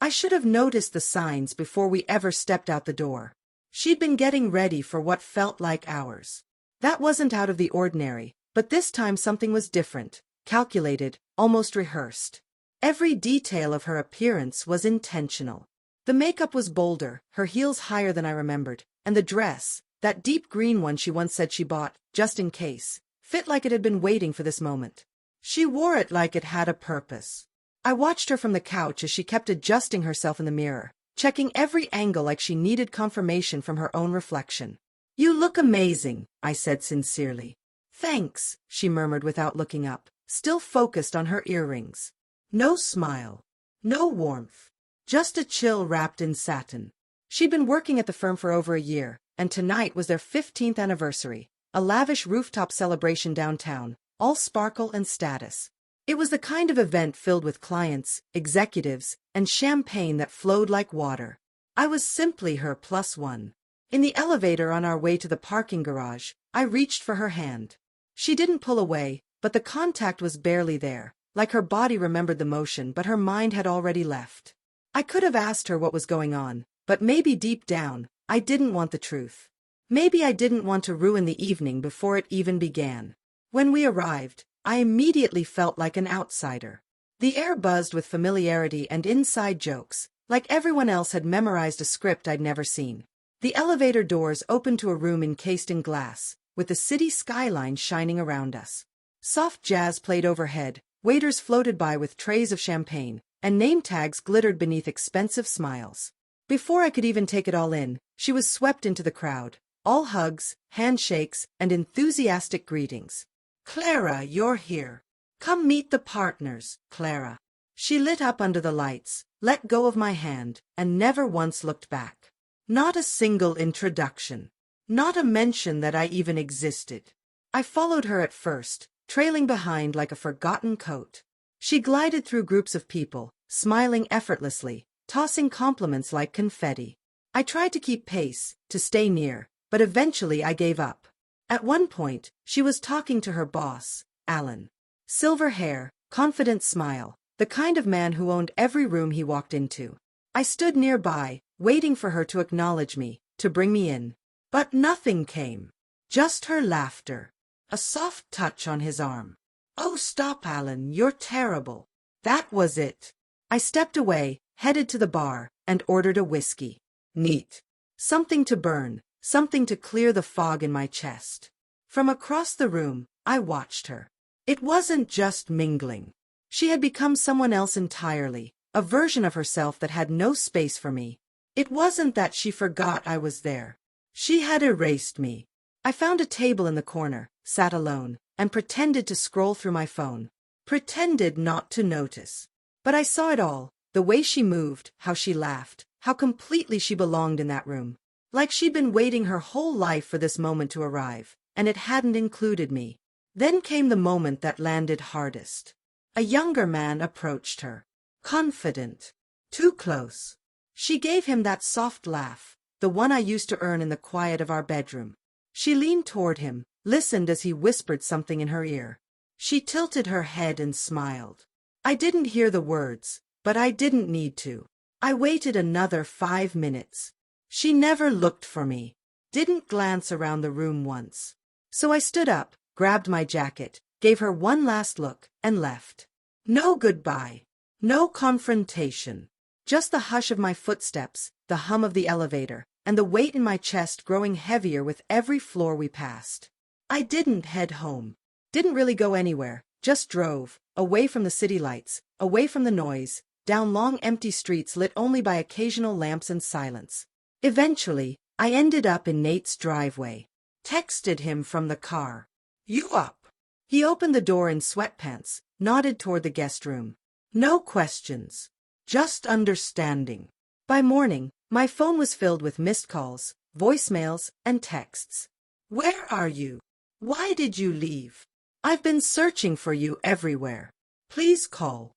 I should have noticed the signs before we ever stepped out the door. She'd been getting ready for what felt like hours. That wasn't out of the ordinary, but this time something was different, calculated, almost rehearsed. Every detail of her appearance was intentional. The makeup was bolder, her heels higher than I remembered, and the dress, that deep green one she once said she bought, just in case, fit like it had been waiting for this moment. She wore it like it had a purpose. I watched her from the couch as she kept adjusting herself in the mirror, checking every angle like she needed confirmation from her own reflection. "You look amazing," I said sincerely. "Thanks," she murmured without looking up, still focused on her earrings. No smile. No warmth. Just a chill wrapped in satin. She'd been working at the firm for over a year, and tonight was their 15th anniversary, a lavish rooftop celebration downtown, all sparkle and status. It was the kind of event filled with clients, executives, and champagne that flowed like water. I was simply her +1. In the elevator on our way to the parking garage, I reached for her hand. She didn't pull away, but the contact was barely there, like her body remembered the motion but her mind had already left. I could have asked her what was going on, but maybe deep down, I didn't want the truth. Maybe I didn't want to ruin the evening before it even began. When we arrived, I immediately felt like an outsider. The air buzzed with familiarity and inside jokes, like everyone else had memorized a script I'd never seen. The elevator doors opened to a room encased in glass, with the city skyline shining around us. Soft jazz played overhead, waiters floated by with trays of champagne, and name tags glittered beneath expensive smiles. Before I could even take it all in, she was swept into the crowd, all hugs, handshakes, and enthusiastic greetings. "Clara, you're here. Come meet the partners, Clara." She lit up under the lights, let go of my hand, and never once looked back. Not a single introduction. Not a mention that I even existed. I followed her at first, trailing behind like a forgotten coat. She glided through groups of people, smiling effortlessly, tossing compliments like confetti. I tried to keep pace, to stay near, but eventually I gave up. At one point, she was talking to her boss, Alan. Silver hair, confident smile, the kind of man who owned every room he walked into. I stood nearby, waiting for her to acknowledge me, to bring me in. But nothing came. Just her laughter. A soft touch on his arm. "Oh, stop, Alan, you're terrible." That was it. I stepped away, headed to the bar, and ordered a whiskey. Neat. Something to burn, something to clear the fog in my chest. From across the room, I watched her. It wasn't just mingling. She had become someone else entirely, a version of herself that had no space for me. It wasn't that she forgot I was there. She had erased me. I found a table in the corner, sat alone, and pretended to scroll through my phone. Pretended not to notice. But I saw it all, the way she moved, how she laughed, how completely she belonged in that room. Like she'd been waiting her whole life for this moment to arrive, and it hadn't included me. Then came the moment that landed hardest. A younger man approached her. Confident. Too close. She gave him that soft laugh, the one I used to earn in the quiet of our bedroom. She leaned toward him, listened as he whispered something in her ear. She tilted her head and smiled. I didn't hear the words, but I didn't need to. I waited another 5 minutes. She never looked for me, didn't glance around the room once. So I stood up, grabbed my jacket, gave her one last look, and left. No goodbye. No confrontation. Just the hush of my footsteps, the hum of the elevator, and the weight in my chest growing heavier with every floor we passed. I didn't head home. Didn't really go anywhere, just drove, away from the city lights, away from the noise, down long empty streets lit only by occasional lamps and silence. Eventually, I ended up in Nate's driveway. Texted him from the car. "You up?" He opened the door in sweatpants, nodded toward the guest room. No questions. Just understanding. By morning, my phone was filled with missed calls, voicemails, and texts. "Where are you? Why did you leave? I've been searching for you everywhere. Please call."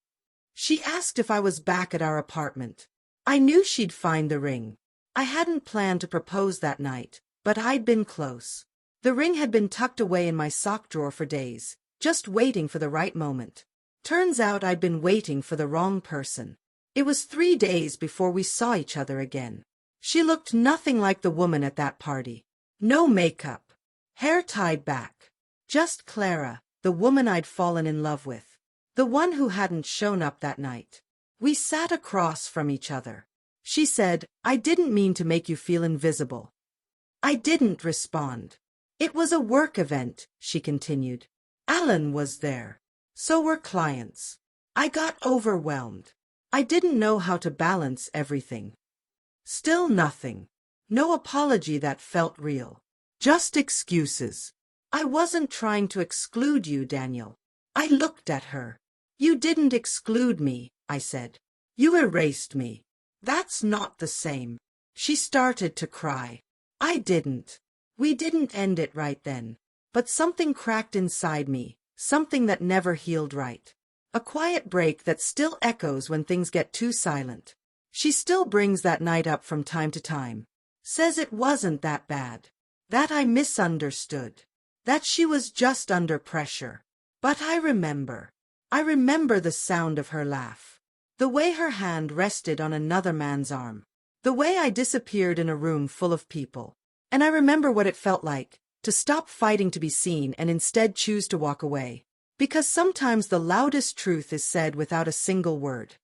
She asked if I was back at our apartment. I knew she'd find the ring. I hadn't planned to propose that night, but I'd been close. The ring had been tucked away in my sock drawer for days, just waiting for the right moment. Turns out I'd been waiting for the wrong person. It was 3 days before we saw each other again. She looked nothing like the woman at that party. No makeup. Hair tied back. Just Clara, the woman I'd fallen in love with. The one who hadn't shown up that night. We sat across from each other. She said, "I didn't mean to make you feel invisible." I didn't respond. "It was a work event," she continued. "Alan was there. So were clients. I got overwhelmed. I didn't know how to balance everything." Still nothing. No apology that felt real. Just excuses. "I wasn't trying to exclude you, Daniel." I looked at her. "You didn't exclude me," I said. "You erased me." "That's not the same." She started to cry. I didn't. We didn't end it right then. But something cracked inside me, something that never healed right. A quiet break that still echoes when things get too silent. She still brings that night up from time to time. Says it wasn't that bad. That I misunderstood. That she was just under pressure. But I remember. I remember the sound of her laugh. The way her hand rested on another man's arm. The way I disappeared in a room full of people. And I remember what it felt like, to stop fighting to be seen and instead choose to walk away. Because sometimes the loudest truth is said without a single word.